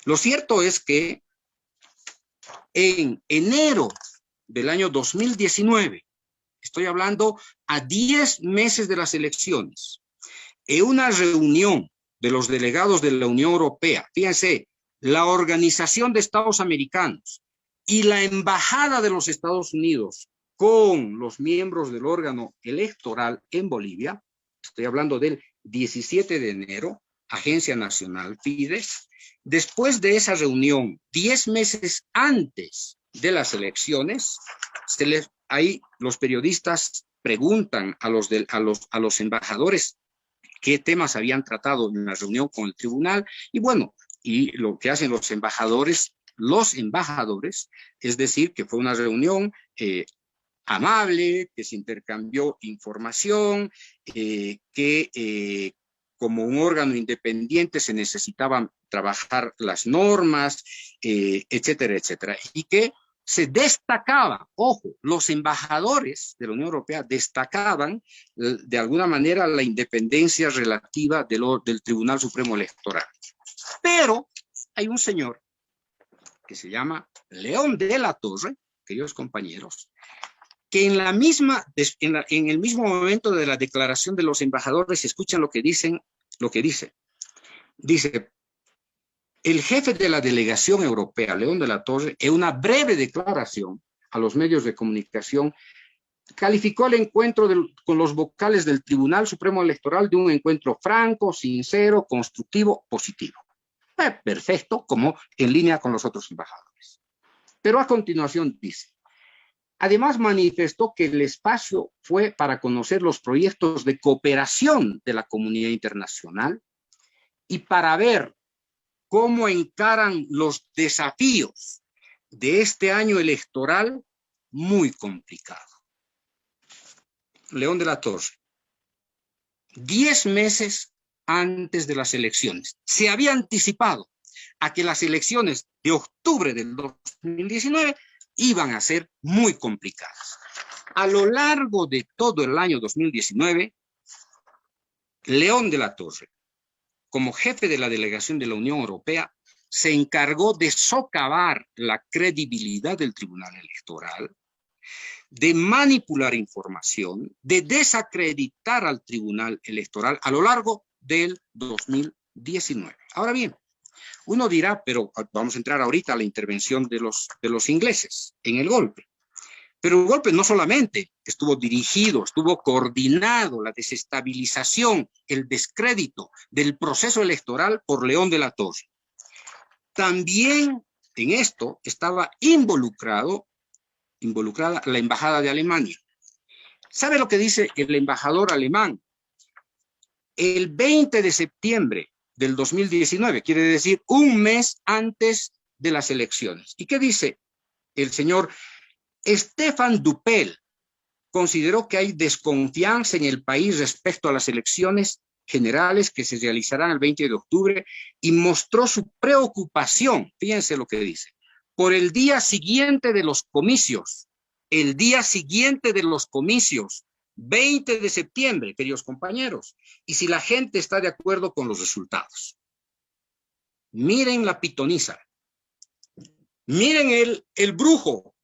Lo cierto es que en enero del año 2019, estoy hablando a 10 meses de las elecciones, en una reunión de los delegados de la Unión Europea, fíjense, la Organización de Estados Americanos y la Embajada de los Estados Unidos con los miembros del órgano electoral en Bolivia, estoy hablando del 17 de enero, Agencia Nacional Fides, después de esa reunión, 10 meses antes de las elecciones, ahí los periodistas preguntan a los embajadores qué temas habían tratado en la reunión con el tribunal, y bueno, y lo que hacen los embajadores, es decir, que fue una reunión amable, que se intercambió información, que como un órgano independiente se necesitaban trabajar las normas, etcétera, etcétera, y que se destacaba, ojo, los embajadores de la Unión Europea destacaban de alguna manera la independencia relativa del Tribunal Supremo Electoral. Pero hay un señor que se llama León de la Torre, queridos compañeros, que en el mismo momento de la declaración de los embajadores, escuchan lo que dice, dice, el jefe de la delegación europea, León de la Torre, en una breve declaración a los medios de comunicación, calificó el encuentro con los vocales del Tribunal Supremo Electoral de un encuentro franco, sincero, constructivo, positivo. Perfecto, como en línea con los otros embajadores. Pero a continuación dice, además manifestó que el espacio fue para conocer los proyectos de cooperación de la comunidad internacional y para ver cómo encaran los desafíos de este año electoral muy complicado. León de la Torre, 10 meses antes de las elecciones, se había anticipado a que las elecciones de octubre del 2019 iban a ser muy complicadas. A lo largo de todo el año 2019, León de la Torre, como jefe de la delegación de la Unión Europea, se encargó de socavar la credibilidad del Tribunal Electoral, de manipular información, de desacreditar al Tribunal Electoral a lo largo del 2019. Ahora bien, uno dirá, pero vamos a entrar ahorita a la intervención de los ingleses en el golpe. Pero el golpe no solamente estuvo dirigido, estuvo coordinado, la desestabilización, el descrédito del proceso electoral por León de la Torre. También en esto estaba involucrada la Embajada de Alemania. ¿Sabe lo que dice el embajador alemán? El 20 de septiembre del 2019, quiere decir un mes antes de las elecciones. ¿Y qué dice el señor Stefan Duppel? Consideró que hay desconfianza en el país respecto a las elecciones generales que se realizarán el 20 de octubre y mostró su preocupación, fíjense lo que dice, por el día siguiente de los comicios, 20 de septiembre, queridos compañeros, y si la gente está de acuerdo con los resultados. Miren la pitoniza, miren el brujo,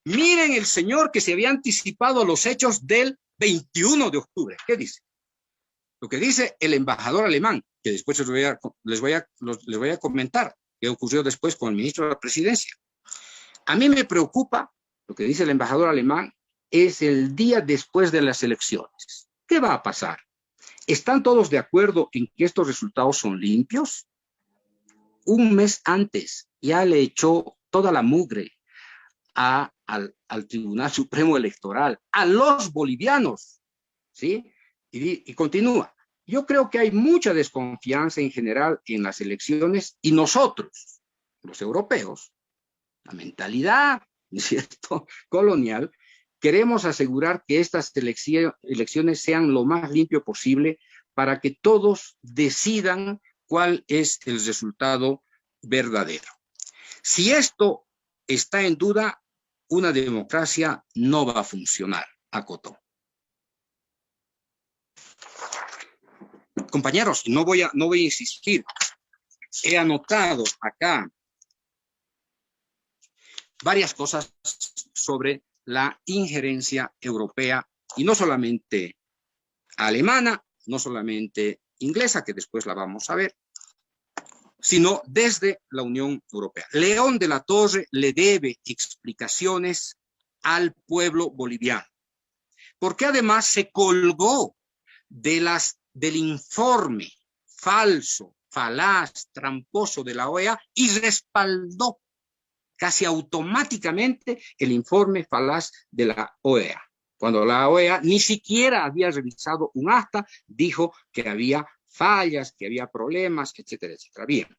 miren el señor que se había anticipado a los hechos del 21 de octubre. ¿Qué dice? Lo que dice el embajador alemán, que después les voy a comentar qué ocurrió después con el ministro de la Presidencia. A mí me preocupa lo que dice el embajador alemán, es el día después de las elecciones. ¿Qué va a pasar? ¿Están todos de acuerdo en que estos resultados son limpios? Un mes antes ya le echó toda la mugre al Tribunal Supremo Electoral, a los bolivianos, ¿sí? Y continúa. Yo creo que hay mucha desconfianza en general en las elecciones y nosotros, los europeos, la mentalidad, ¿no es cierto?, colonial, queremos asegurar que estas elecciones sean lo más limpio posible para que todos decidan cuál es el resultado verdadero. Si esto está en duda, una democracia no va a funcionar, acotó. Compañeros, no voy a insistir. he anotado acá varias cosas sobre la injerencia europea, y no solamente alemana, no solamente inglesa, que después la vamos a ver, sino desde la Unión Europea. León de la Torre le debe explicaciones al pueblo boliviano, porque además se colgó del informe falso, falaz, tramposo de la OEA y respaldó casi automáticamente el informe falaz de la OEA. Cuando la OEA ni siquiera había revisado un acta, dijo que había fallas, que había problemas, etcétera, etcétera. Bien.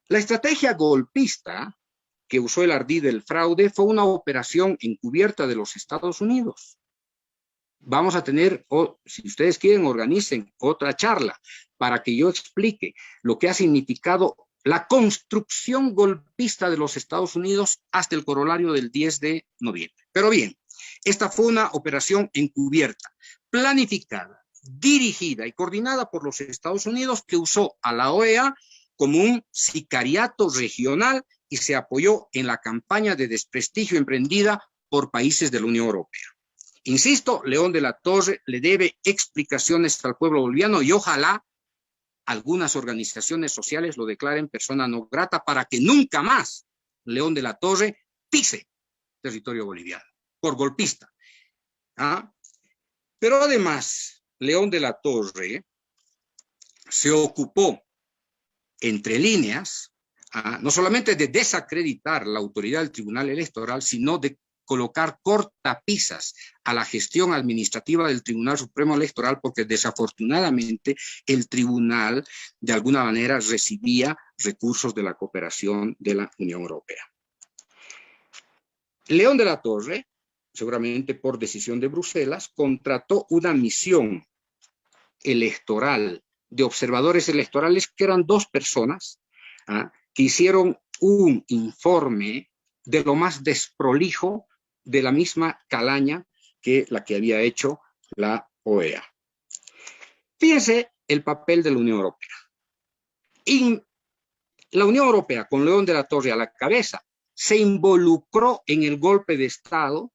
La estrategia golpista que usó el ardid del fraude fue una operación encubierta de los Estados Unidos. Vamos a tener, si ustedes quieren, organicen otra charla para que yo explique lo que ha significado la construcción golpista de los Estados Unidos hasta el corolario del 10 de noviembre. Pero bien, esta fue una operación encubierta, planificada, dirigida y coordinada por los Estados Unidos, que usó a la OEA como un sicariato regional y se apoyó en la campaña de desprestigio emprendida por países de la Unión Europea. Insisto, León de la Torre le debe explicaciones al pueblo boliviano y ojalá algunas organizaciones sociales lo declaren persona no grata para que nunca más León de la Torre pise territorio boliviano por golpista. ¿Ah? Pero además, León de la Torre se ocupó, entre líneas, no solamente de desacreditar la autoridad del Tribunal Electoral, sino de colocar cortapisas a la gestión administrativa del Tribunal Supremo Electoral, porque desafortunadamente el tribunal de alguna manera recibía recursos de la cooperación de la Unión Europea. León de la Torre, seguramente por decisión de Bruselas, contrató una misión electoral de observadores electorales, que eran 2 personas, que hicieron un informe de lo más desprolijo, de la misma calaña que la que había hecho la OEA. Fíjense el papel de la Unión Europea. Y la Unión Europea, con León de la Torre a la cabeza, se involucró en el golpe de Estado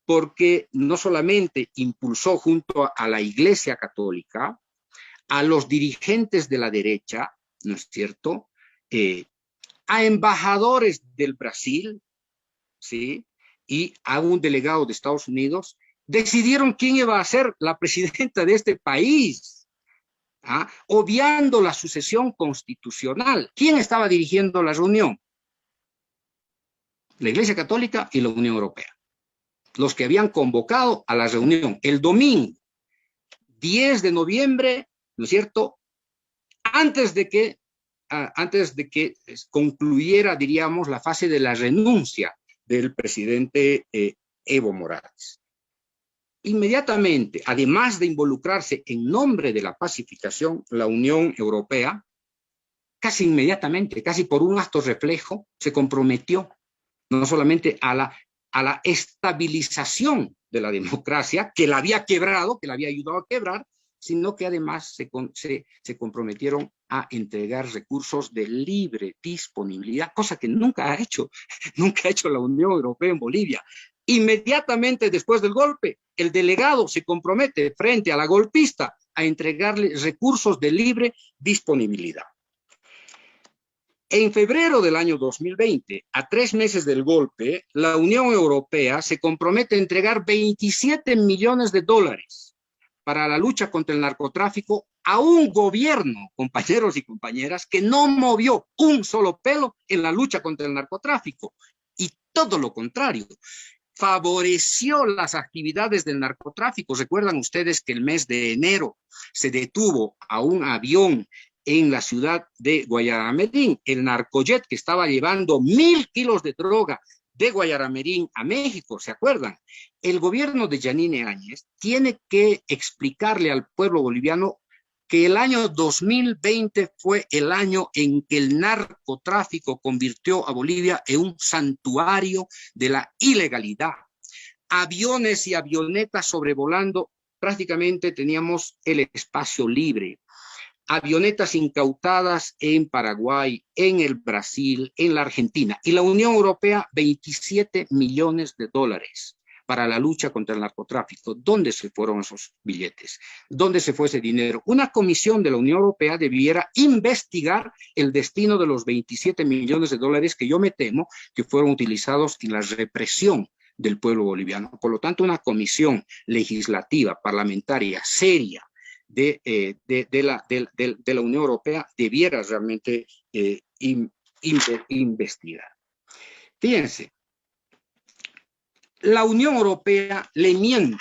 porque no solamente impulsó junto a la Iglesia Católica, a los dirigentes de la derecha, ¿no es cierto?, a embajadores del Brasil, ¿sí?, y a un delegado de Estados Unidos, decidieron quién iba a ser la presidenta de este país, obviando la sucesión constitucional. ¿Quién estaba dirigiendo la reunión? La Iglesia Católica y la Unión Europea, los que habían convocado a la reunión el domingo 10 de noviembre, ¿no es cierto?, antes de que concluyera, diríamos, la fase de la renuncia del presidente Evo Morales. Inmediatamente, además de involucrarse en nombre de la pacificación, la Unión Europea, casi inmediatamente, casi por un acto reflejo, se comprometió no solamente a la estabilización de la democracia, que la había quebrado, que la había ayudado a quebrar, sino que además se comprometieron a entregar recursos de libre disponibilidad, cosa que nunca ha hecho la Unión Europea en Bolivia. Inmediatamente después del golpe, el delegado se compromete frente a la golpista a entregarle recursos de libre disponibilidad. En febrero del año 2020, a 3 meses del golpe, la Unión Europea se compromete a entregar $27 millones para la lucha contra el narcotráfico a un gobierno, compañeros y compañeras, que no movió un solo pelo en la lucha contra el narcotráfico. Y todo lo contrario, favoreció las actividades del narcotráfico. Recuerdan ustedes que el mes de enero se detuvo a un avión en la ciudad de Guayaramerín, el narcojet que estaba llevando 1.000 kilos de droga de Guayaramerín a México, ¿se acuerdan? El gobierno de Yanine Áñez tiene que explicarle al pueblo boliviano que el año 2020 fue el año en que el narcotráfico convirtió a Bolivia en un santuario de la ilegalidad. Aviones y avionetas sobrevolando, prácticamente teníamos el espacio libre. avionetas incautadas en Paraguay, en el Brasil, en la Argentina. Y la Unión Europea, 27 millones de dólares para la lucha contra el narcotráfico. ¿Dónde se fueron esos billetes? ¿Dónde se fue ese dinero? Una comisión de la Unión Europea debiera investigar el destino de los 27 millones de dólares que yo me temo que fueron utilizados en la represión del pueblo boliviano. Por lo tanto, una comisión legislativa, parlamentaria, seria, de la Unión Europea debiera realmente investigar. Fíjense, la Unión Europea le miente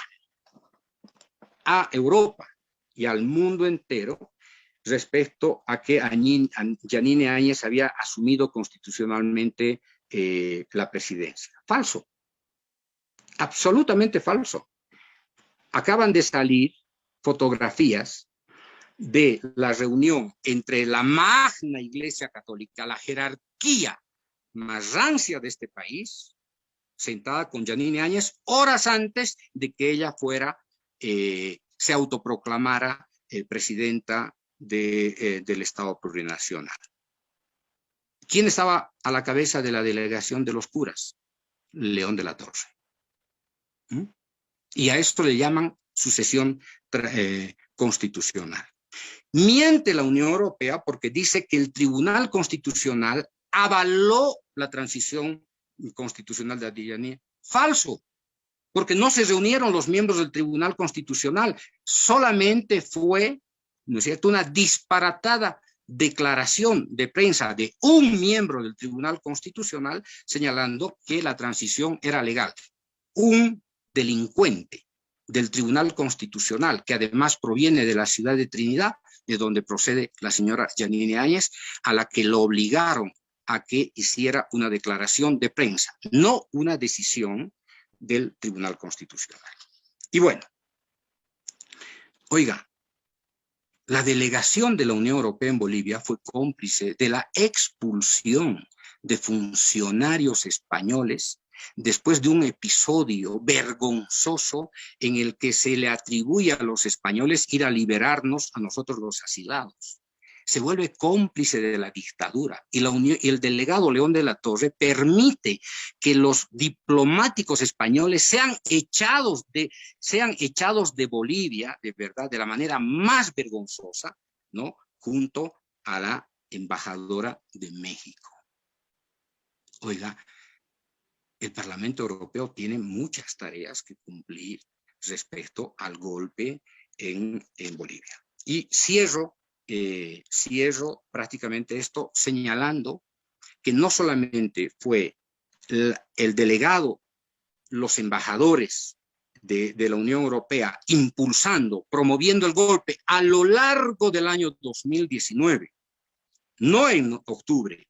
a Europa y al mundo entero respecto a que Yanine Áñez había asumido constitucionalmente la presidencia. Falso. Absolutamente falso. Acaban de salir fotografías de la reunión entre la magna Iglesia Católica, la jerarquía más rancia de este país, sentada con Yanine Áñez, horas antes de que ella fuera, se autoproclamara presidenta del Estado Plurinacional. ¿Quién estaba a la cabeza de la delegación de los curas? León de la Torre. Y a esto le llaman sucesión constitucional. Miente la Unión Europea porque dice que el Tribunal Constitucional avaló la transición constitucional de Yanine. Falso, porque no se reunieron los miembros del Tribunal Constitucional, solamente fue, ¿no es cierto?, una disparatada declaración de prensa de un miembro del Tribunal Constitucional señalando que la transición era legal. Un delincuente del Tribunal Constitucional, que además proviene de la ciudad de Trinidad, de donde procede la señora Yanine Áñez, a la que lo obligaron a que hiciera una declaración de prensa, no una decisión del Tribunal Constitucional. Y bueno, oiga, la delegación de la Unión Europea en Bolivia fue cómplice de la expulsión de funcionarios españoles después de un episodio vergonzoso en el que se le atribuye a los españoles ir a liberarnos a nosotros los asilados. Se vuelve cómplice de la dictadura y el delegado León de la Torre permite que los diplomáticos españoles sean echados de Bolivia, de verdad, de la manera más vergonzosa, ¿no?, junto a la embajadora de México. Oiga, el Parlamento Europeo tiene muchas tareas que cumplir respecto al golpe en Bolivia. Y cierro prácticamente esto señalando que no solamente fue el delegado, los embajadores de la Unión Europea impulsando, promoviendo el golpe a lo largo del año 2019, no en octubre,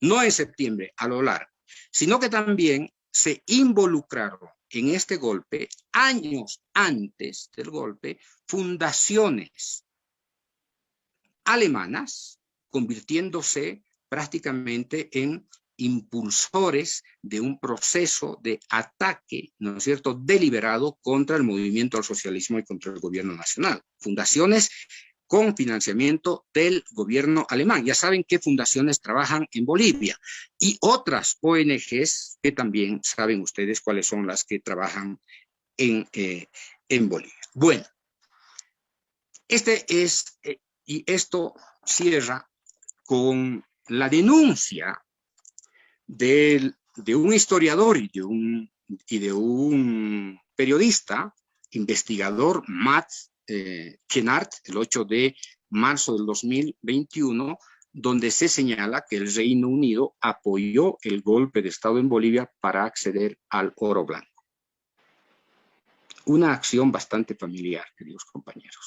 no en septiembre, a lo largo, sino que también se involucraron en este golpe, años antes del golpe, fundaciones alemanas, convirtiéndose prácticamente en impulsores de un proceso de ataque, ¿no es cierto?, deliberado contra el movimiento al socialismo y contra el gobierno nacional. Fundaciones con financiamiento del gobierno alemán. Ya saben qué fundaciones trabajan en Bolivia y otras ONGs que también saben ustedes cuáles son las que trabajan en Bolivia. Bueno, y esto cierra con la denuncia de un historiador y de un periodista, investigador, Matt Kennard, el 8 de marzo del 2021, donde se señala que el Reino Unido apoyó el golpe de Estado en Bolivia para acceder al oro blanco. Una acción bastante familiar, queridos compañeros.